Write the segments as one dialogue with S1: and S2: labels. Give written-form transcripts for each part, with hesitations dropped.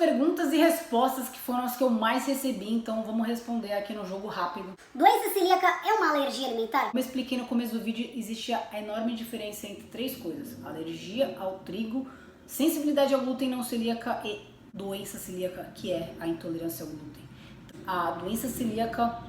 S1: perguntas e respostas que foram as que eu mais recebi, então vamos responder aqui no jogo rápido.
S2: Doença celíaca é uma alergia alimentar?
S1: Como eu expliquei no começo do vídeo, existe a enorme diferença entre três coisas: alergia ao trigo, sensibilidade ao glúten não celíaca e doença celíaca, que é a intolerância ao glúten. A doença celíaca,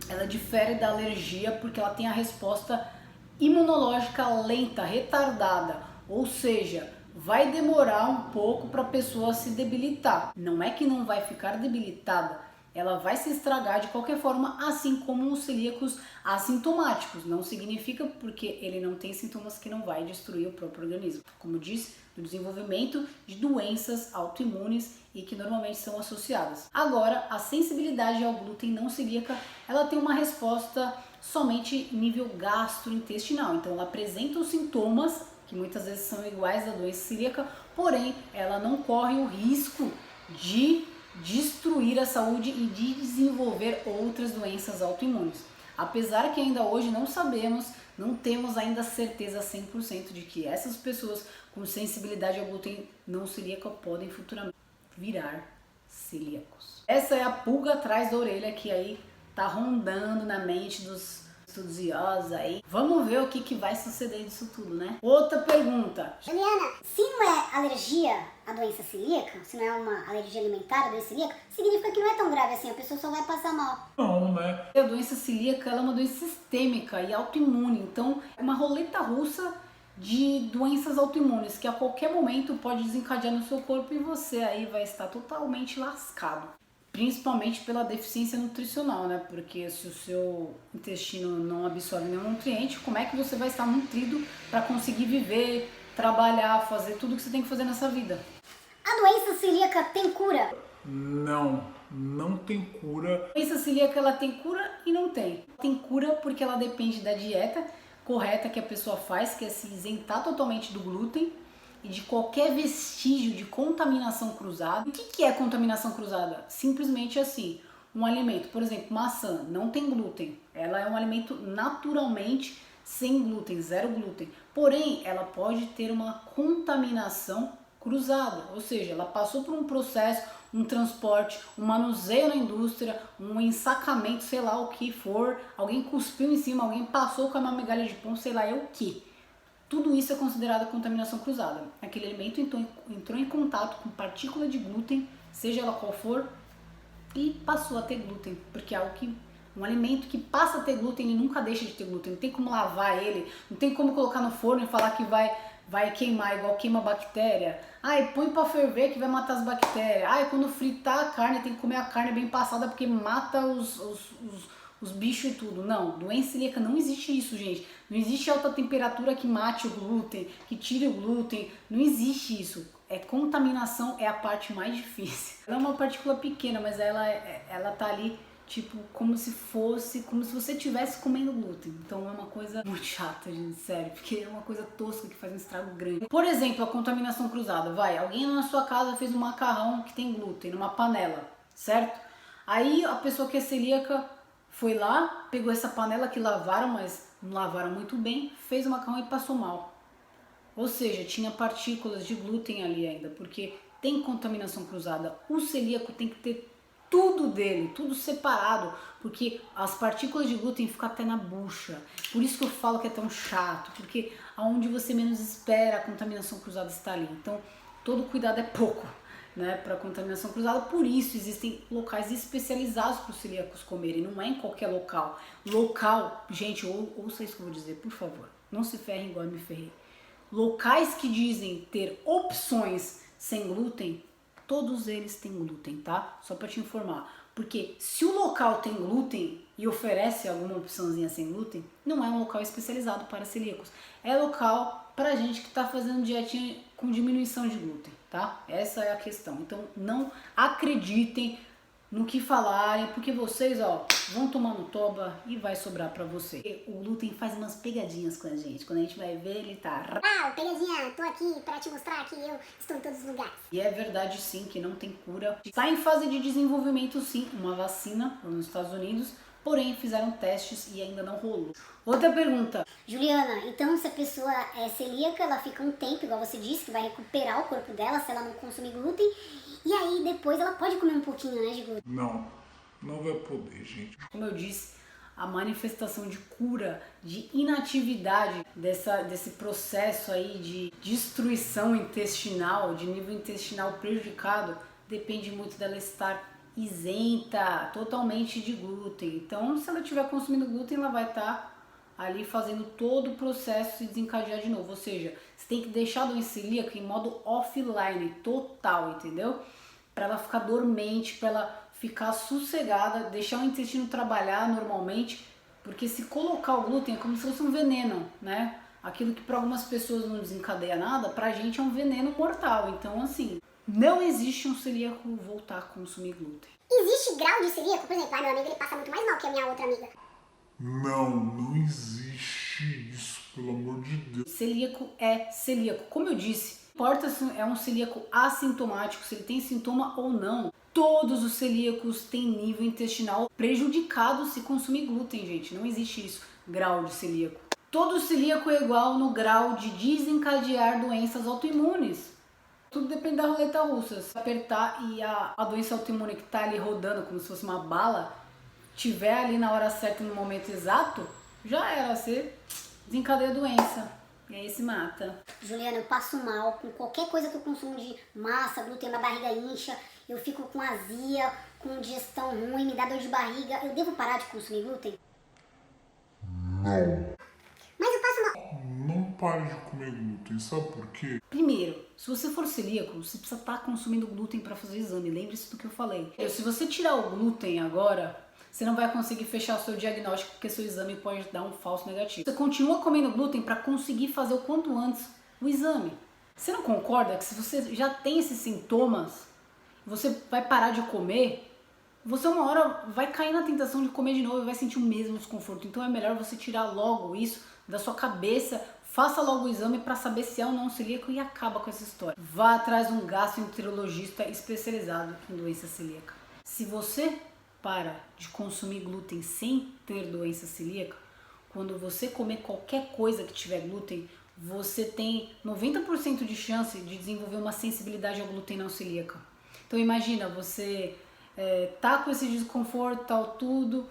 S1: ela difere da alergia porque ela tem a resposta imunológica lenta, retardada, ou seja, vai demorar um pouco para a pessoa se debilitar. Não é que não vai ficar debilitada, ela vai se estragar de qualquer forma, assim como os celíacos assintomáticos. Não significa porque ele não tem sintomas que não vai destruir o próprio organismo. Como disse, do desenvolvimento de doenças autoimunes e que normalmente são associadas. Agora, a sensibilidade ao glúten não celíaca, ela tem uma resposta somente nível gastrointestinal. Então, ela apresenta os sintomas que muitas vezes são iguais da doença celíaca, porém, ela não corre o risco de destruir a saúde e de desenvolver outras doenças autoimunes. Apesar que ainda hoje não sabemos, não temos ainda certeza 100% de que essas pessoas com sensibilidade ao glúten não celíaca podem futuramente virar celíacos. Essa é a pulga atrás da orelha que aí tá rondando na mente dos estudiosos aí. Vamos ver o que vai suceder disso tudo, né? Outra pergunta.
S2: Juliana, se não é alergia à doença celíaca, se não é uma alergia alimentar à doença celíaca, significa que não é tão grave assim, a pessoa só vai passar mal.
S3: Não, né?
S1: A doença celíaca, ela é uma doença sistêmica e autoimune, então é uma roleta russa de doenças autoimunes que a qualquer momento pode desencadear no seu corpo e você aí vai estar totalmente lascado. Principalmente pela deficiência nutricional, né? Porque se o seu intestino não absorve nenhum nutriente, como é que você vai estar nutrido para conseguir viver, trabalhar, fazer tudo que você tem que fazer nessa vida?
S2: A doença celíaca tem cura?
S3: Não tem cura.
S1: A doença celíaca, ela tem cura e não tem. Tem cura porque ela depende da dieta correta que a pessoa faz, que é se isentar totalmente do glúten e de qualquer vestígio de contaminação cruzada. O que é contaminação cruzada? Simplesmente assim, um alimento, por exemplo, maçã, não tem glúten. Ela é um alimento naturalmente sem glúten, zero glúten. Porém, ela pode ter uma contaminação cruzada, ou seja, ela passou por um processo, um transporte, um manuseio na indústria, um ensacamento, sei lá o que for, alguém cuspiu em cima, alguém passou com uma migalha de pão, sei lá é o que. Tudo isso é considerado contaminação cruzada. Aquele alimento entrou em contato com partícula de glúten, seja ela qual for, e passou a ter glúten, porque é algo que um alimento que passa a ter glúten, ele nunca deixa de ter glúten. Não tem como lavar ele, não tem como colocar no forno e falar que vai queimar igual queima bactéria. Ai, põe pra ferver que vai matar as bactérias. Ai, quando fritar a carne, tem que comer a carne bem passada porque mata os bichos e tudo. Não, doença celíaca não existe isso, gente. Não existe alta temperatura que mate o glúten, que tire o glúten. Não existe isso. Contaminação é a parte mais difícil. Ela é uma partícula pequena, mas ela tá ali tipo como se você estivesse comendo glúten. Então é uma coisa muito chata, gente, sério, porque é uma coisa tosca que faz um estrago grande. Por exemplo, a contaminação cruzada. Alguém na sua casa fez um macarrão que tem glúten numa panela, certo? Aí a pessoa que é celíaca foi lá, pegou essa panela que lavaram, mas não lavaram muito bem, fez o macarrão e passou mal. Ou seja, tinha partículas de glúten ali ainda, porque tem contaminação cruzada. O celíaco tem que ter tudo dele, tudo separado, porque as partículas de glúten ficam até na bucha. Por isso que eu falo que é tão chato, porque aonde você menos espera a contaminação cruzada está ali. Então, todo cuidado é pouco, né, para contaminação cruzada. Por isso existem locais especializados para os celíacos comerem, não é em qualquer local. Local, gente, ouça isso que eu vou dizer, por favor. Não se ferrem igual eu me ferrei. Locais que dizem ter opções sem glúten, todos eles têm glúten, tá? Só para te informar. Porque se o local tem glúten e oferece alguma opçãozinha sem glúten, não é um local especializado para celíacos. É local para gente que está fazendo dietinha com diminuição de glúten, tá? Essa é a questão. Então não acreditem no que falarem, porque vocês, ó, vão tomar no toba e vai sobrar pra você. O glúten faz umas pegadinhas com a gente. Quando a gente vai ver, ele tá...
S2: Ah, pegadinha, tô aqui pra te mostrar que eu estou em todos os lugares.
S1: E é verdade sim que não tem cura. Está em fase de desenvolvimento sim, uma vacina nos Estados Unidos, porém fizeram testes e ainda não rolou. Outra pergunta.
S2: Juliana, então se a pessoa é celíaca, ela fica um tempo, igual você disse, que vai recuperar o corpo dela se ela não consumir glúten. E aí depois ela pode comer um pouquinho, né, de glúten.
S3: Não, não vai poder, gente.
S1: Como eu disse, a manifestação de cura, de inatividade desse processo aí de destruição intestinal, de nível intestinal prejudicado, depende muito dela estar isenta totalmente de glúten. Então, se ela estiver consumindo glúten, ela vai estar ali fazendo todo o processo se desencadear de novo. Ou seja, você tem que deixar a doença celíaca em modo offline, total, entendeu? Para ela ficar dormente, para ela ficar sossegada, deixar o intestino trabalhar normalmente, porque se colocar o glúten é como se fosse um veneno, né? Aquilo que para algumas pessoas não desencadeia nada, pra gente é um veneno mortal. Então, assim, não existe um celíaco voltar a consumir glúten.
S2: Existe grau de celíaco? Por exemplo, meu amigo ele passa muito mais mal que a minha outra amiga.
S3: Não existe isso, pelo amor de Deus.
S1: Celíaco é celíaco. Como eu disse, não importa se é um celíaco assintomático, se ele tem sintoma ou não. Todos os celíacos têm nível intestinal prejudicado se consumir glúten, gente. Não existe isso, grau de celíaco. Todo celíaco é igual no grau de desencadear doenças autoimunes. Tudo depende da roleta russa. Se apertar e a doença autoimune que está ali rodando como se fosse uma bala, tiver ali na hora certa, no momento exato, já era, você desencadeia a doença. E aí se mata.
S2: Juliana, eu passo mal com qualquer coisa que eu consumo de massa, glúten, minha barriga incha, eu fico com azia, com digestão ruim, me dá dor de barriga. Eu devo parar de consumir glúten?
S3: Não.
S2: Mas eu passo mal.
S3: Não pare de comer glúten, sabe por quê?
S1: Primeiro, se você for celíaco, você precisa estar consumindo glúten para fazer o exame. Lembre-se do que eu falei. Se você tirar o glúten agora, você não vai conseguir fechar o seu diagnóstico, porque seu exame pode dar um falso negativo. Você continua comendo glúten para conseguir fazer o quanto antes o exame. Você não concorda que se você já tem esses sintomas, você vai parar de comer, você uma hora vai cair na tentação de comer de novo e vai sentir o mesmo desconforto. Então é melhor você tirar logo isso da sua cabeça, faça logo o exame para saber se é ou não celíaco e acaba com essa história. Vá atrás de um gastroenterologista especializado em doença celíaca. Se você para de consumir glúten sem ter doença celíaca, quando você comer qualquer coisa que tiver glúten, você tem 90% de chance de desenvolver uma sensibilidade ao glúten não celíaca. Então imagina, você tá com esse desconforto, tal, tudo,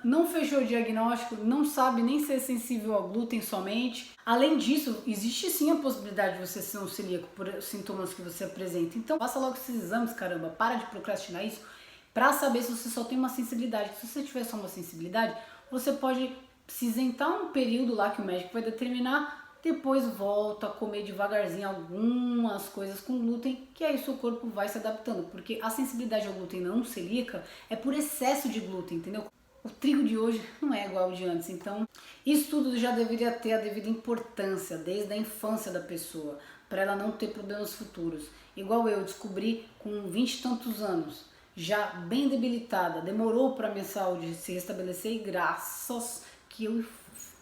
S1: não fechou o diagnóstico, não sabe nem ser sensível ao glúten somente. Além disso, existe sim a possibilidade de você ser um celíaco por sintomas que você apresenta. Então faça logo esses exames, caramba, para de procrastinar isso, para saber se você só tem uma sensibilidade. Se você tiver só uma sensibilidade, você pode se isentar um período lá que o médico vai determinar, depois volta a comer devagarzinho algumas coisas com glúten, que aí seu corpo vai se adaptando, porque a sensibilidade ao glúten não celíaca é por excesso de glúten, entendeu? O trigo de hoje não é igual ao de antes, então isso tudo já deveria ter a devida importância desde a infância da pessoa, para ela não ter problemas futuros. Igual eu descobri com 20 e tantos anos, já bem debilitada, demorou para minha saúde se restabelecer e graças que eu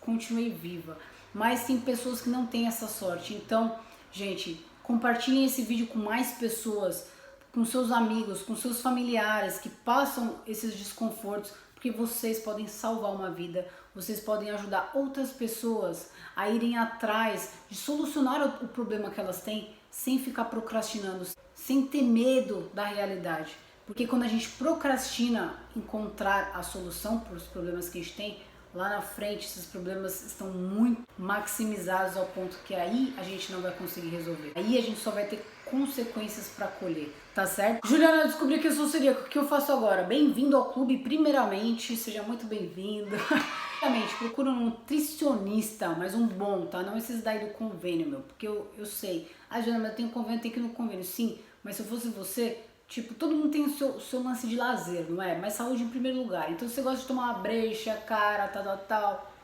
S1: continuei viva. Mas tem pessoas que não têm essa sorte. Então, gente, compartilhem esse vídeo com mais pessoas, com seus amigos, com seus familiares que passam esses desconfortos, porque vocês podem salvar uma vida, vocês podem ajudar outras pessoas a irem atrás de solucionar o problema que elas têm sem ficar procrastinando, sem ter medo da realidade. Porque quando a gente procrastina encontrar a solução para os problemas que a gente tem, lá na frente esses problemas estão muito maximizados ao ponto que aí a gente não vai conseguir resolver. Aí a gente só vai ter consequências para colher, tá certo? Juliana, eu descobri que eu sou celíaco. O que eu faço agora? Bem-vindo ao clube, primeiramente. Seja muito bem-vindo. Primeiramente, procura um nutricionista, mas um bom, tá? Não esses daí do convênio, meu. Porque eu sei. Ah, Juliana, mas eu tenho convênio, tem que ir no convênio. Sim, mas se eu fosse você... Tipo, todo mundo tem o seu lance de lazer, não é? Mas saúde em primeiro lugar. Então, se você gosta de tomar uma brecha, cara, tal,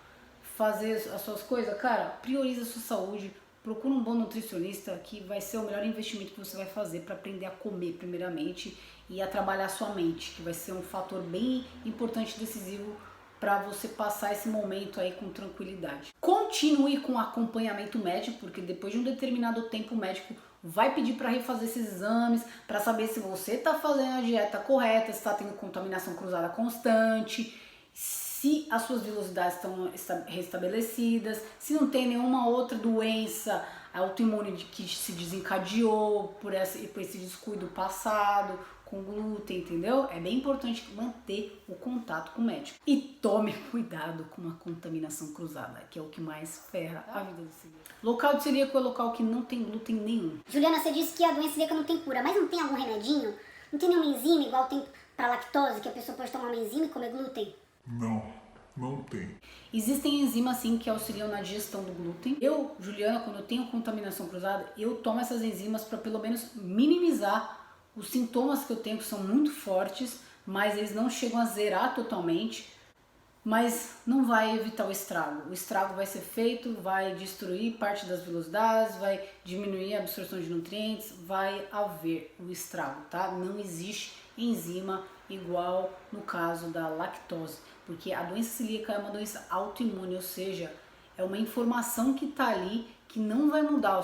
S1: fazer as suas coisas, cara, prioriza a sua saúde. Procura um bom nutricionista que vai ser o melhor investimento que você vai fazer para aprender a comer primeiramente e a trabalhar a sua mente, que vai ser um fator bem importante e decisivo para você passar esse momento aí com tranquilidade. Continue com o acompanhamento médico, porque depois de um determinado tempo o médico vai pedir para refazer esses exames, para saber se você está fazendo a dieta correta, se está tendo contaminação cruzada constante, se as suas velocidades estão restabelecidas, se não tem nenhuma outra doença autoimune que se desencadeou por esse descuido passado com glúten, entendeu? É bem importante manter o contato com o médico. E tome cuidado com a contaminação cruzada, que é o que mais ferra a vida do celíaco. Local de celíaco é local que não tem glúten nenhum.
S2: Juliana, você disse que a doença celíaca não tem cura, mas não tem algum remedinho? Não tem nenhuma enzima igual tem para lactose, que a pessoa pode tomar uma enzima e comer glúten?
S3: Não tem.
S1: Existem enzimas sim que auxiliam na digestão do glúten. Eu, Juliana, quando eu tenho contaminação cruzada, eu tomo essas enzimas para pelo menos minimizar os sintomas que eu tenho, que são muito fortes, mas eles não chegam a zerar totalmente, mas não vai evitar o estrago. O estrago vai ser feito, vai destruir parte das velocidades, vai diminuir a absorção de nutrientes, vai haver o estrago, tá? Não existe enzima igual no caso da lactose, porque a doença celíaca é uma doença autoimune, ou seja, é uma informação que está ali que não vai mudar.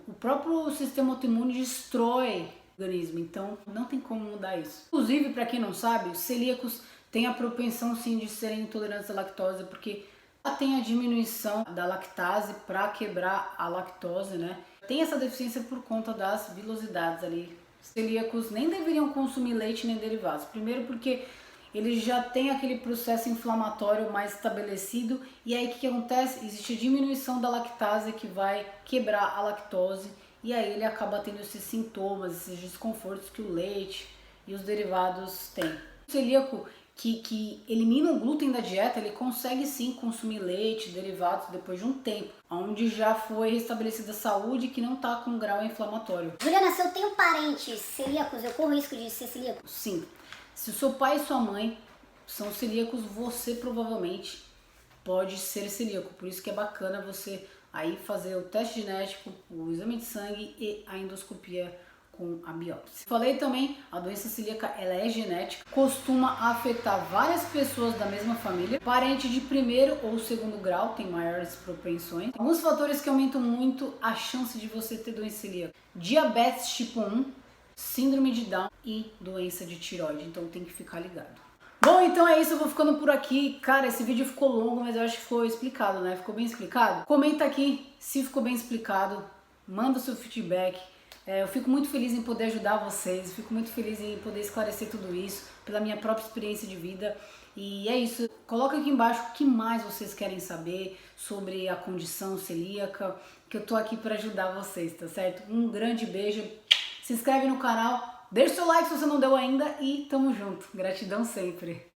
S1: O próprio sistema autoimune destrói o organismo, então não tem como mudar isso. Inclusive, para quem não sabe, os celíacos têm a propensão sim de serem intolerantes à lactose, porque tem a diminuição da lactase para quebrar a lactose, né? Tem essa deficiência por conta das vilosidades ali. Os celíacos nem deveriam consumir leite nem derivados. Primeiro porque eles já têm aquele processo inflamatório mais estabelecido, e aí o que acontece? Existe a diminuição da lactase que vai quebrar a lactose, e aí ele acaba tendo esses sintomas, esses desconfortos que o leite e os derivados têm. O celíaco que elimina o glúten da dieta, ele consegue sim consumir leite, derivados depois de um tempo, onde já foi restabelecida a saúde, que não está com grau inflamatório.
S2: Juliana, se eu tenho parentes celíacos, eu corro risco de ser celíaco?
S1: Sim. Se o seu pai e sua mãe são celíacos, você provavelmente pode ser celíaco. Por isso que é bacana você aí fazer o teste genético, o exame de sangue e a endoscopia com a biópsia. Falei também, a doença celíaca ela é genética, costuma afetar várias pessoas da mesma família. Parente de primeiro ou segundo grau tem maiores propensões. Alguns fatores que aumentam muito a chance de você ter doença celíaca: diabetes tipo 1, síndrome de Down e doença de tireoide, então tem que ficar ligado. Bom, então é isso, eu vou ficando por aqui. Cara, esse vídeo ficou longo, mas eu acho que ficou explicado, né? Ficou bem explicado? Comenta aqui se ficou bem explicado, manda o seu feedback. Eu fico muito feliz em poder ajudar vocês, fico muito feliz em poder esclarecer tudo isso pela minha própria experiência de vida. E é isso, coloca aqui embaixo o que mais vocês querem saber sobre a condição celíaca, que eu tô aqui para ajudar vocês, tá certo? Um grande beijo, se inscreve no canal, deixa o seu like se você não deu ainda e tamo junto. Gratidão sempre.